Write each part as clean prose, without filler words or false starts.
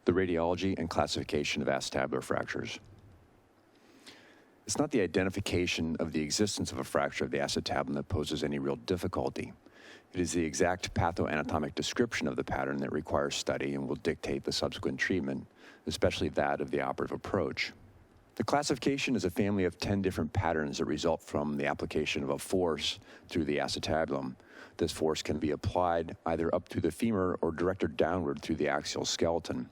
the radiology and classification of acetabular fractures. It's not the identification of the existence of a fracture of the acetabulum that poses any real difficulty. It is the exact pathoanatomic description of the pattern that requires study and will dictate the subsequent treatment, especially that of the operative approach. The classification is a family of 10 different patterns that result from the application of a force through the acetabulum. This force can be applied either up through the femur or directed downward through the axial skeleton.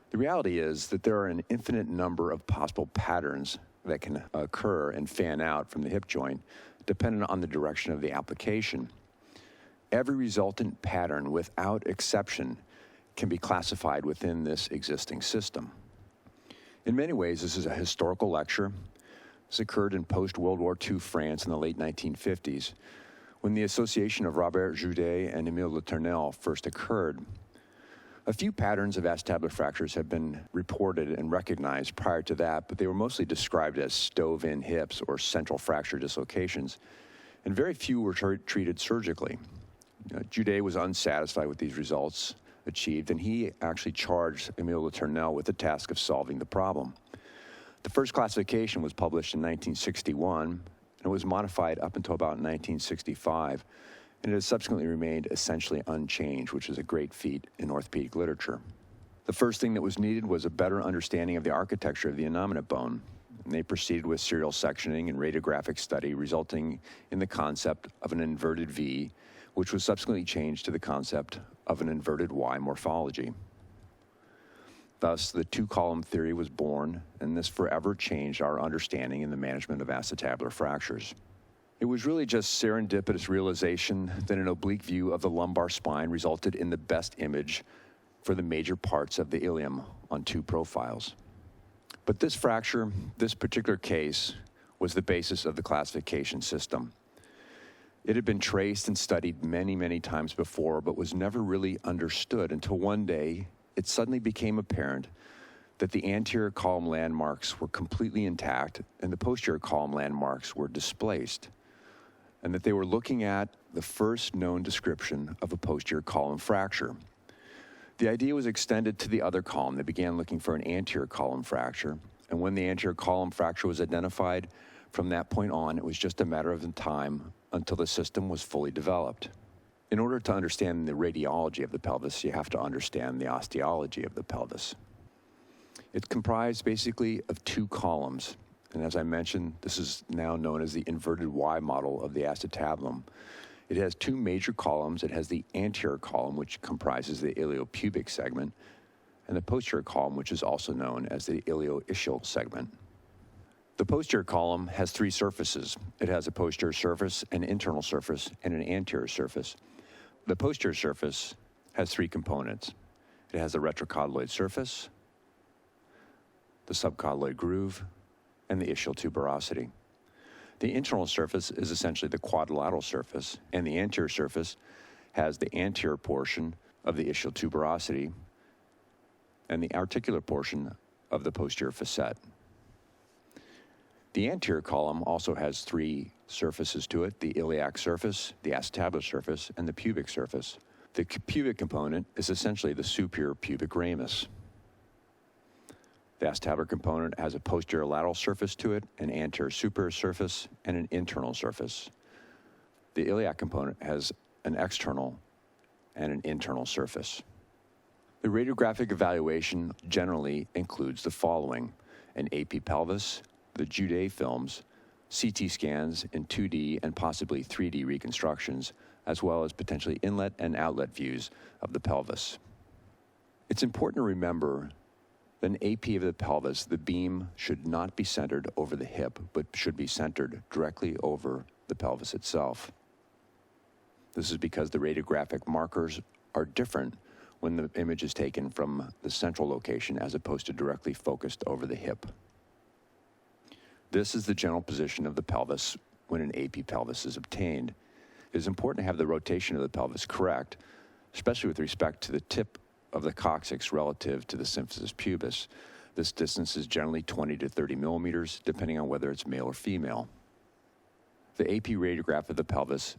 The reality is that there are an infinite number of possible patterns that can occur and fan out from the hip joint, dependent on the direction of the application. Every resultant pattern, without exception, can be classified within this existing system. In many ways, this is a historical lecture. This occurred in post-World War II France in the late 1950s, when the association of Robert Judet and Émile Letournel first occurred. A few patterns of acetabular fractures have been reported and recognized prior to that, but they were mostly described as stove-in hips or central fracture dislocations, and very few were treated surgically. Judet was unsatisfied with these results achieved, and he actually charged Émile Letournel with the task of solving the problem. The first classification was published in 1961, and it was modified up until about 1965, and it has subsequently remained essentially unchanged, which is a great feat in orthopedic literature. The first thing that was needed was a better understanding of the architecture of the innominate bone, and they proceeded with serial sectioning and radiographic study, resulting in the concept of an inverted V, which was subsequently changed to the concept of an inverted Y morphology. Thus, the two-column theory was born, and this forever changed our understanding in the management of acetabular fractures. It was really just serendipitous realization that an oblique view of the lumbar spine resulted in the best image for the major parts of the ilium on two profiles. But this fracture, this particular case, was the basis of the classification system. It had been traced and studied many, many times before, but was never really understood until one day it suddenly became apparent that the anterior column landmarks were completely intact and the posterior column landmarks were displaced, and that they were looking at the first known description of a posterior column fracture. The idea was extended to the other column. They began looking for an anterior column fracture, and when the anterior column fracture was identified, from that point on, it was just a matter of time until the system was fully developed. In order to understand the radiology of the pelvis, you have to understand the osteology of the pelvis. It's comprised basically of two columns, and as I mentioned, this is now known as the inverted Y model of the acetabulum. It has two major columns. It has the anterior column, which comprises the iliopubic segment, and the posterior column, which is also known as the ilioischial segment. The posterior column has three surfaces. It has a posterior surface, an internal surface, and an anterior surface. The posterior surface has three components. It has the retrocodyloid surface, the subcodyloid groove, and the ischial tuberosity. The internal surface is essentially the quadrilateral surface, and the anterior surface has the anterior portion of the ischial tuberosity and the articular portion of the posterior facet. The anterior column also has three surfaces to it: the iliac surface, the acetabular surface, and the pubic surface. The pubic component is essentially the superior pubic ramus. The acetabular component has a posterior lateral surface to it, an anterior superior surface, and an internal surface. The iliac component has an external and an internal surface. The radiographic evaluation generally includes the following: an AP pelvis, the Judet films, CT scans in 2D and possibly 3D reconstructions, as well as potentially inlet and outlet views of the pelvis. It's important to remember that an AP of the pelvis, the beam should not be centered over the hip, but should be centered directly over the pelvis itself. This is because the radiographic markers are different when the image is taken from the central location as opposed to directly focused over the hip. This is the general position of the pelvis when an AP pelvis is obtained. It is important to have the rotation of the pelvis correct, especially with respect to the tip of the coccyx relative to the symphysis pubis. This distance is generally 20 to 30 millimeters, depending on whether it's male or female. The AP radiograph of the pelvis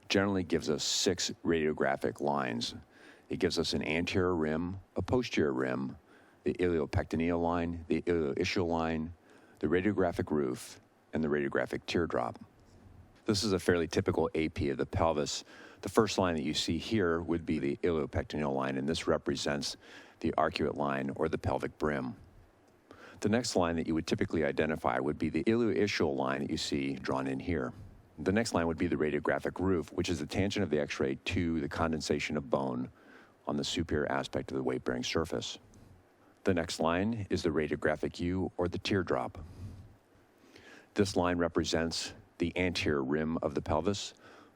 generally gives us 6 radiographic lines. It gives us an anterior rim, a posterior rim, the iliopectineal line, the ilioischial line, the radiographic roof, and the radiographic teardrop. This is a fairly typical AP of the pelvis. The first line that you see here would be the iliopectineal line, and this represents the arcuate line or the pelvic brim. The next line that you would typically identify would be the ilioischial line that you see drawn in here. The next line would be the radiographic roof, which is the tangent of the X-ray to the condensation of bone on the superior aspect of the weight-bearing surface. The next line is the radiographic U or the teardrop. This line represents the anterior rim of the pelvis,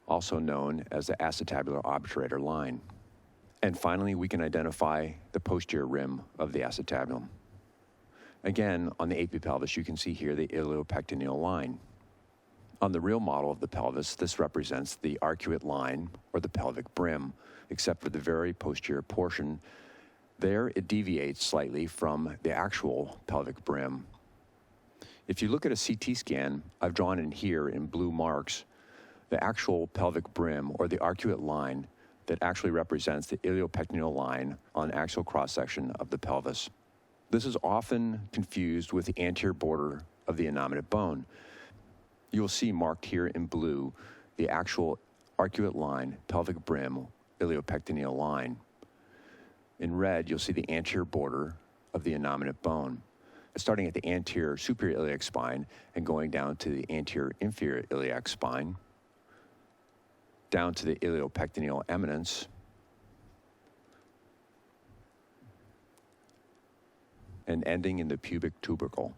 also known as the acetabular obturator line. And finally, we can identify the posterior rim of the acetabulum. Again, on the AP pelvis, you can see here the iliopectineal line. On the real model of the pelvis, this represents the arcuate line or the pelvic brim, except for the very posterior portion. There, it deviates slightly from the actual pelvic brim. If you look at a CT scan, I've drawn in here in blue marks the actual pelvic brim or the arcuate line that actually represents the iliopectineal line on axial cross-section of the pelvis. This is often confused with the anterior border of the innominate bone. You will see marked here in blue the actual arcuate line, pelvic brim, iliopectineal line. In red, you'll see the anterior border of the innominate bone, starting at the anterior superior iliac spine and going down to the anterior inferior iliac spine, down to the iliopectineal eminence, and ending in the pubic tubercle.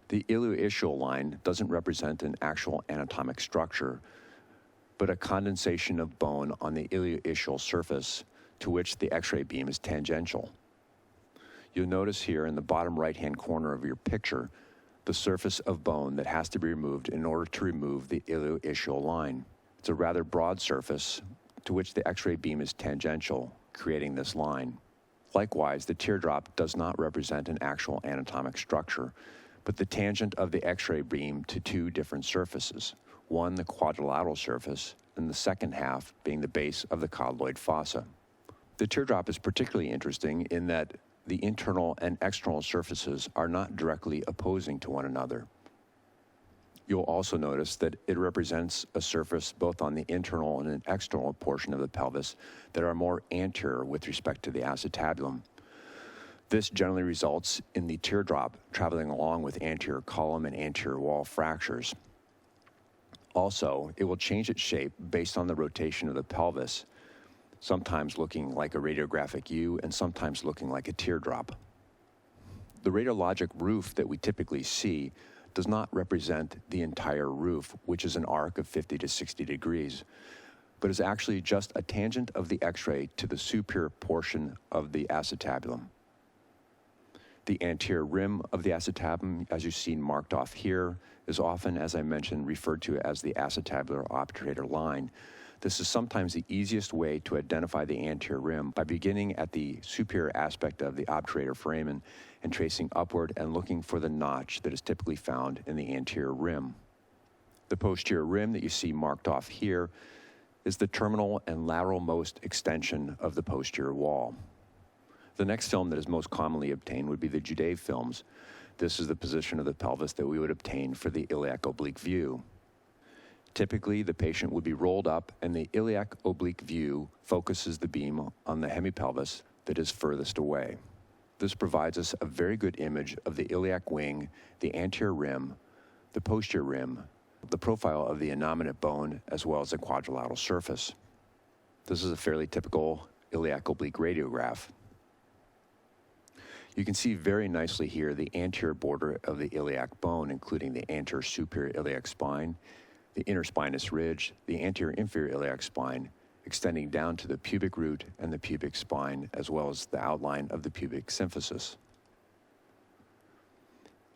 The ilioischial line doesn't represent an actual anatomic structure, but a condensation of bone on the ilioischial surface to which the X-ray beam is tangential. You'll notice here in the bottom right-hand corner of your picture the surface of bone that has to be removed in order to remove the ilioischial line. It's a rather broad surface to which the X-ray beam is tangential, creating this line. Likewise, the teardrop does not represent an actual anatomic structure, but the tangent of the X-ray beam to two different surfaces, one the quadrilateral surface, and the second half being the base of the colloid fossa. The teardrop is particularly interesting in that the internal and external surfaces are not directly opposing to one another. You'll also notice that it represents a surface both on the internal and an external portion of the pelvis that are more anterior with respect to the acetabulum. This generally results in the teardrop traveling along with anterior column and anterior wall fractures. Also, it will change its shape based on the rotation of the pelvis, sometimes looking like a radiographic U and sometimes looking like a teardrop. The radiologic roof that we typically see does not represent the entire roof, which is an arc of 50 to 60 degrees, but is actually just a tangent of the X-ray to the superior portion of the acetabulum. The anterior rim of the acetabulum, as you see marked off here, is often, as I mentioned, referred to as the acetabular obturator line. This is sometimes the easiest way to identify the anterior rim by beginning at the superior aspect of the obturator foramen and tracing upward and looking for the notch that is typically found in the anterior rim. The posterior rim that you see marked off here is the terminal and lateral most extension of the posterior wall. The next film that is most commonly obtained would be the Judet films. This is the position of the pelvis that we would obtain for the iliac oblique view. Typically, the patient would be rolled up and the iliac oblique view focuses the beam on the hemipelvis that is furthest away. This provides us a very good image of the iliac wing, the anterior rim, the posterior rim, the profile of the innominate bone, as well as the quadrilateral surface. This is a fairly typical iliac oblique radiograph. You can see very nicely here the anterior border of the iliac bone, including the anterior superior iliac spine, the interspinous ridge, the anterior inferior iliac spine, extending down to the pubic root and the pubic spine, as well as the outline of the pubic symphysis.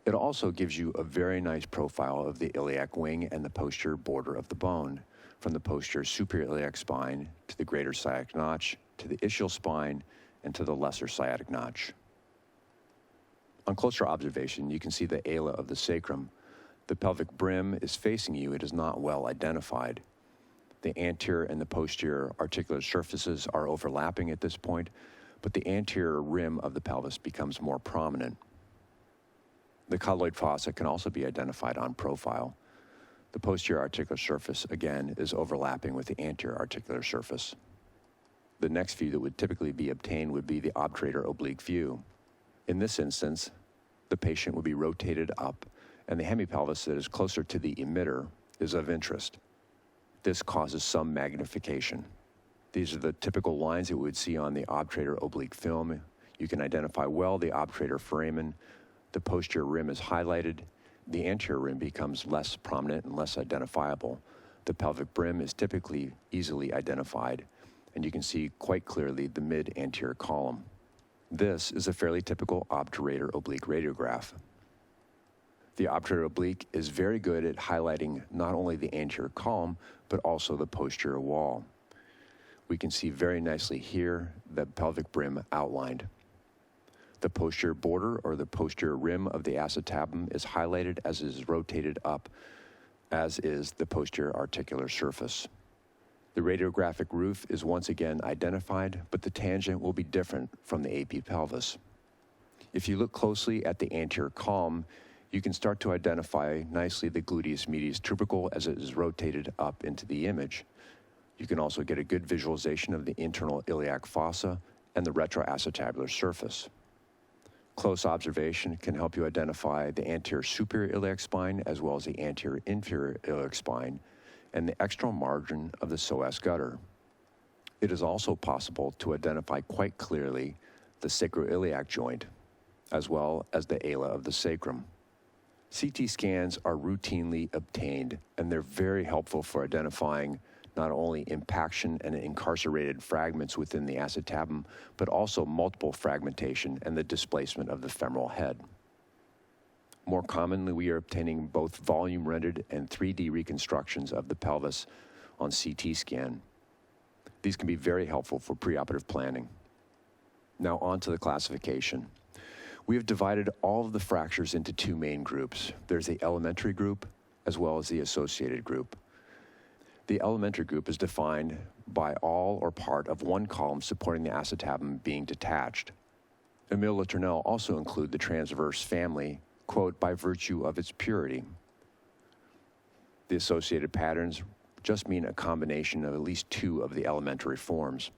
It also gives you a very nice profile of the iliac wing and the posterior border of the bone, from the posterior superior iliac spine to the greater sciatic notch, to the ischial spine, and to the lesser sciatic notch. On closer observation, you can see the ala of the sacrum. The pelvic brim is facing you. It is not well identified. The anterior and the posterior articular surfaces are overlapping at this point, but the anterior rim of the pelvis becomes more prominent. The cotyloid fossa can also be identified on profile. The posterior articular surface, again, is overlapping with the anterior articular surface. The next view that would typically be obtained would be the obturator oblique view. In this instance, the patient would be rotated up, and the hemipelvis that is closer to the emitter is of interest. This causes some magnification. These are the typical lines that we would see on the obturator oblique film. You can identify well the obturator foramen. The posterior rim is highlighted. The anterior rim becomes less prominent and less identifiable. The pelvic brim is typically easily identified, and you can see quite clearly the mid-anterior column. This is a fairly typical obturator oblique radiograph. The obturator oblique is very good at highlighting not only the anterior column, but also the posterior wall. We can see very nicely here the pelvic brim outlined. The posterior border or the posterior rim of the acetabulum is highlighted as it is rotated up, as is the posterior articular surface. The radiographic roof is once again identified, but the tangent will be different from the AP pelvis. If you look closely at the anterior column, you can start to identify nicely the gluteus medius tubercle as it is rotated up into the image. You can also get a good visualization of the internal iliac fossa and the retroacetabular surface. Close observation can help you identify the anterior superior iliac spine as well as the anterior inferior iliac spine and the external margin of the psoas gutter. It is also possible to identify quite clearly the sacroiliac joint as well as the ala of the sacrum. CT scans are routinely obtained, and they're very helpful for identifying not only impaction and incarcerated fragments within the acetabulum, but also multiple fragmentation and the displacement of the femoral head. More commonly, we are obtaining both volume rendered and 3D reconstructions of the pelvis on CT scan. These can be very helpful for preoperative planning. Now on to the classification. We have divided all of the fractures into two main groups. There's the elementary group as well as the associated group. The elementary group is defined by all or part of one column supporting the acetabulum being detached. Iliac also include the transverse family, quote, by virtue of its purity. The associated patterns just mean a combination of at least two of the elementary forms.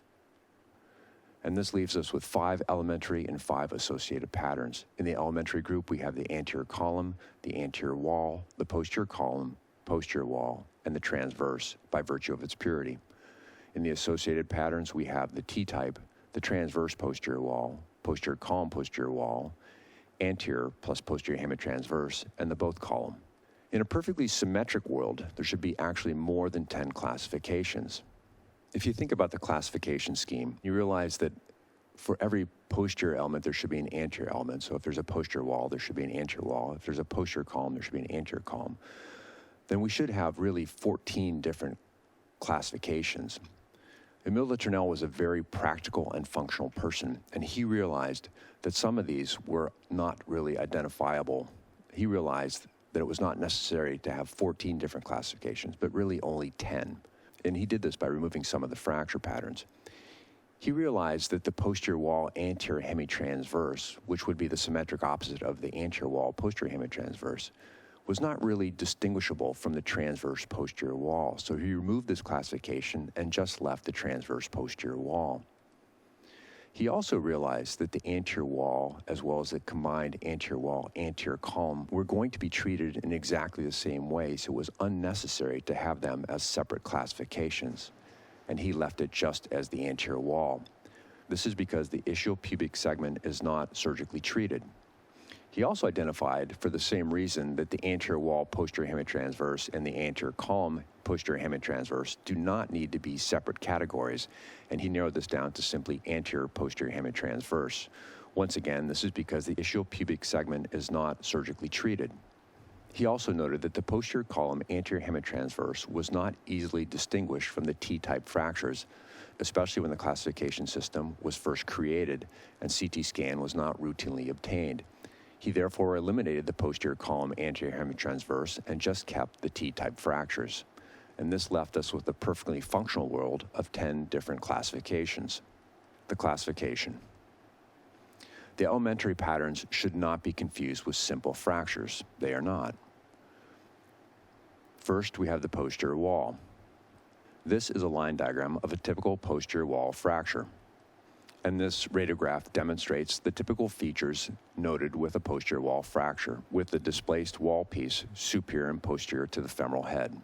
And this leaves us with 5 elementary and 5 associated patterns. In the elementary group, we have the anterior column, the anterior wall, the posterior column, posterior wall, and the transverse by virtue of its purity. In the associated patterns, we have the T-type, the transverse posterior wall, posterior column, posterior wall, anterior plus posterior hemitransverse, and the both column. In a perfectly symmetric world, there should be actually more than 10 classifications. If you think about the classification scheme, you realize that for every posterior element, there should be an anterior element. So if there's a posterior wall, there should be an anterior wall. If there's a posterior column, there should be an anterior column. Then we should have really 14 different classifications. Emile Letournel was a very practical and functional person, and he realized that some of these were not really identifiable. He realized that it was not necessary to have 14 different classifications, but really only 10. And he did this by removing some of the fracture patterns. He realized that the posterior wall anterior hemitransverse, which would be the symmetric opposite of the anterior wall posterior hemitransverse, was not really distinguishable from the transverse posterior wall. So he removed this classification and just left the transverse posterior wall. He also realized that the anterior wall, as well as the combined anterior wall, anterior column, were going to be treated in exactly the same way, so it was unnecessary to have them as separate classifications, and he left it just as the anterior wall. This is because the ischial-pubic segment is not surgically treated. He also identified, for the same reason, that the anterior wall posterior hemitransverse and the anterior column posterior hemitransverse do not need to be separate categories, and he narrowed this down to simply anterior posterior hemitransverse. Once again, this is because the ischial-pubic segment is not surgically treated. He also noted that the posterior column anterior hemitransverse was not easily distinguished from the T-type fractures, especially when the classification system was first created and CT scan was not routinely obtained. He therefore eliminated the posterior column anterior hemitransverse and just kept the T-type fractures. And this left us with a perfectly functional world of 10 different classifications. The classification. The elementary patterns should not be confused with simple fractures. They are not. First, we have the posterior wall. This is a line diagram of a typical posterior wall fracture. And this radiograph demonstrates the typical features noted with a posterior wall fracture, with the displaced wall piece superior and posterior to the femoral head.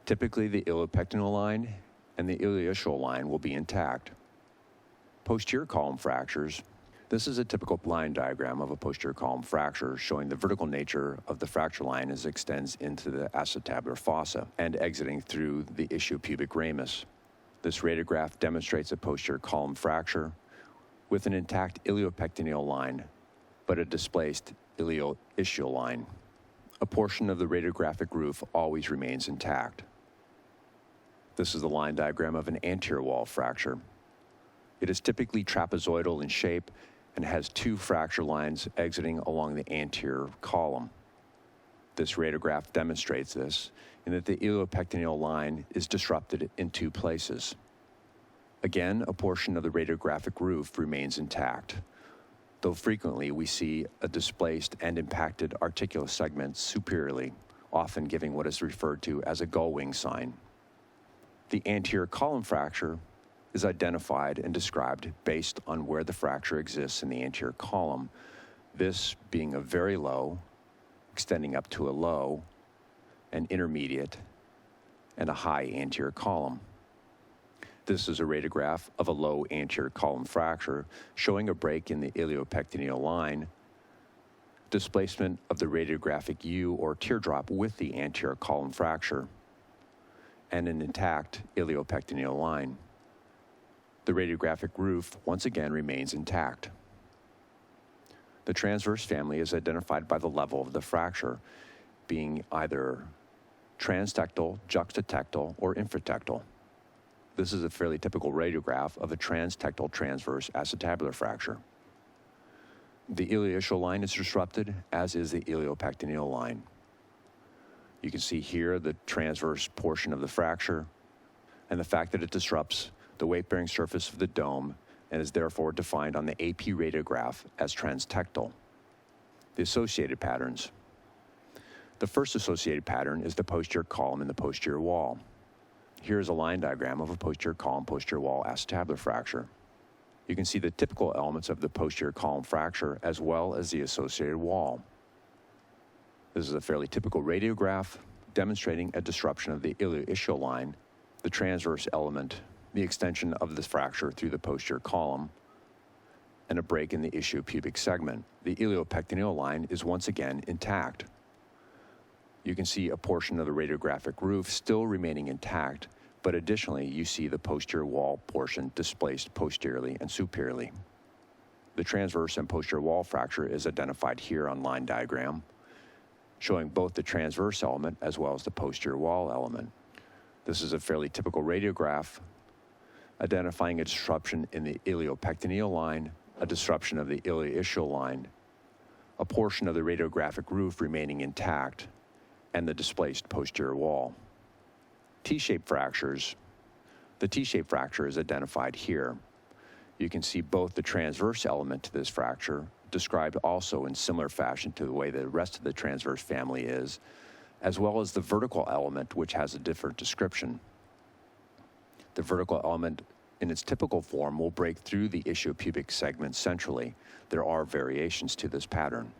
Typically, the iliopectineal line and the iliac line will be intact. Posterior column fractures. This is a typical line diagram of a posterior column fracture showing the vertical nature of the fracture line as it extends into the acetabular fossa and exiting through the ischiopubic ramus. This radiograph demonstrates a posterior column fracture with an intact iliopectineal line, but a displaced ilioischial line. A portion of the radiographic roof always remains intact. This is the line diagram of an anterior wall fracture. It is typically trapezoidal in shape and has two fracture lines exiting along the anterior column. This radiograph demonstrates this in that the iliopectineal line is disrupted in two places. Again, a portion of the radiographic roof remains intact, though frequently we see a displaced and impacted articular segment superiorly, often giving what is referred to as a gull wing sign. The anterior column fracture is identified and described based on where the fracture exists in the anterior column, this being a very low, extending up to a low, an intermediate, and a high anterior column. This is a radiograph of a low anterior column fracture showing a break in the iliopectineal line, displacement of the radiographic U or teardrop with the anterior column fracture, and an intact iliopectineal line. The radiographic roof once again remains intact. The transverse family is identified by the level of the fracture, being either transtectal, juxtatectal, or infratectal. This is a fairly typical radiograph of a transtectal transverse acetabular fracture. The iliac line is disrupted, as is the iliopectineal line. You can see here the transverse portion of the fracture and the fact that it disrupts the weight-bearing surface of the dome and is therefore defined on the AP radiograph as transtectal. The associated patterns. The first associated pattern is the posterior column in the posterior wall. Here is a line diagram of a posterior column, posterior wall acetabular fracture. You can see the typical elements of the posterior column fracture as well as the associated wall. This is a fairly typical radiograph demonstrating a disruption of the ilioischial line, the transverse element, the extension of this fracture through the posterior column, and a break in the ischiopubic segment. The iliopectineal line is once again intact. You can see a portion of the radiographic roof still remaining intact, but additionally you see the posterior wall portion displaced posteriorly and superiorly. The transverse and posterior wall fracture is identified here on line diagram, showing both the transverse element as well as the posterior wall element. This is a fairly typical radiograph identifying a disruption in the iliopectineal line, a disruption of the ilioischial line, a portion of the radiographic roof remaining intact, and the displaced posterior wall. T-shaped fractures. The T-shaped fracture is identified here. You can see both the transverse element to this fracture, described also in similar fashion to the way the rest of the transverse family is, as well as the vertical element, which has a different description. The vertical element in its typical form will break through the ischiopubic segment centrally. There are variations to this pattern.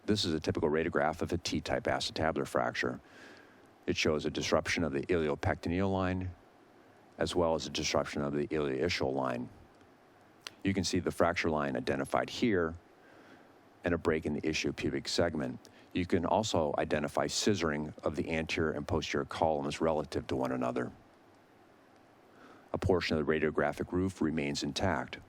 This is a typical radiograph of a T-type acetabular fracture. It shows a disruption of the iliopectineal line, as well as a disruption of the ilioischial line. You can see the fracture line identified here, and a break in the ischiopubic segment. You can also identify scissoring of the anterior and posterior columns relative to one another. A portion of the radiographic roof remains intact.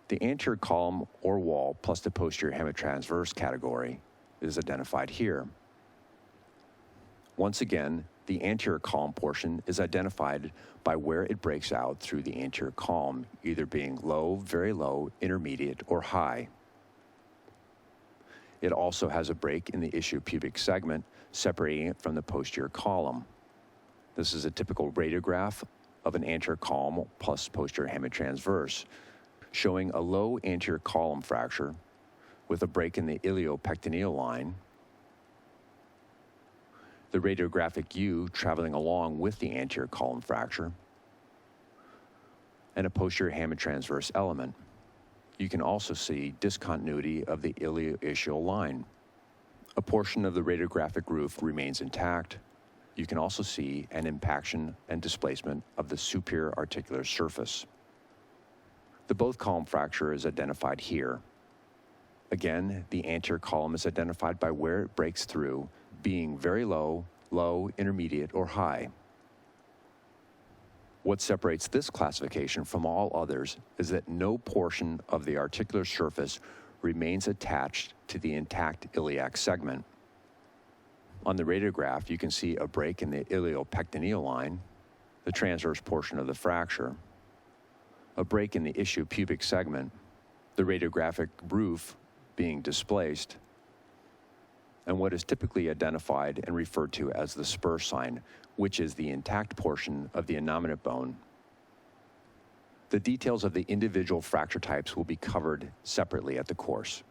The anterior column or wall plus the posterior hemitransverse category is identified here. Once again, the anterior column portion is identified by where it breaks out through the anterior column, either being low, very low, intermediate, or high. It also has a break in the ischiopubic segment, separating it from the posterior column. This is a typical radiograph of an anterior column plus posterior hemitransverse, showing a low anterior column fracture with a break in the iliopectineal line, the radiographic U traveling along with the anterior column fracture, and a posterior hemitransverse element. You can also see discontinuity of the ilioischial line. A portion of the radiographic roof remains intact. You can also see an impaction and displacement of the superior articular surface. The both column fracture is identified here. Again, the anterior column is identified by where it breaks through, being very low, low, intermediate, or high. What separates this classification from all others is that no portion of the articular surface remains attached to the intact iliac segment. On the radiograph, you can see a break in the iliopectineal line, the transverse portion of the fracture, a break in the ischiopubic segment, the radiographic roof being displaced, and what is typically identified and referred to as the spur sign, which is the intact portion of the innominate bone. The details of the individual fracture types will be covered separately at the course.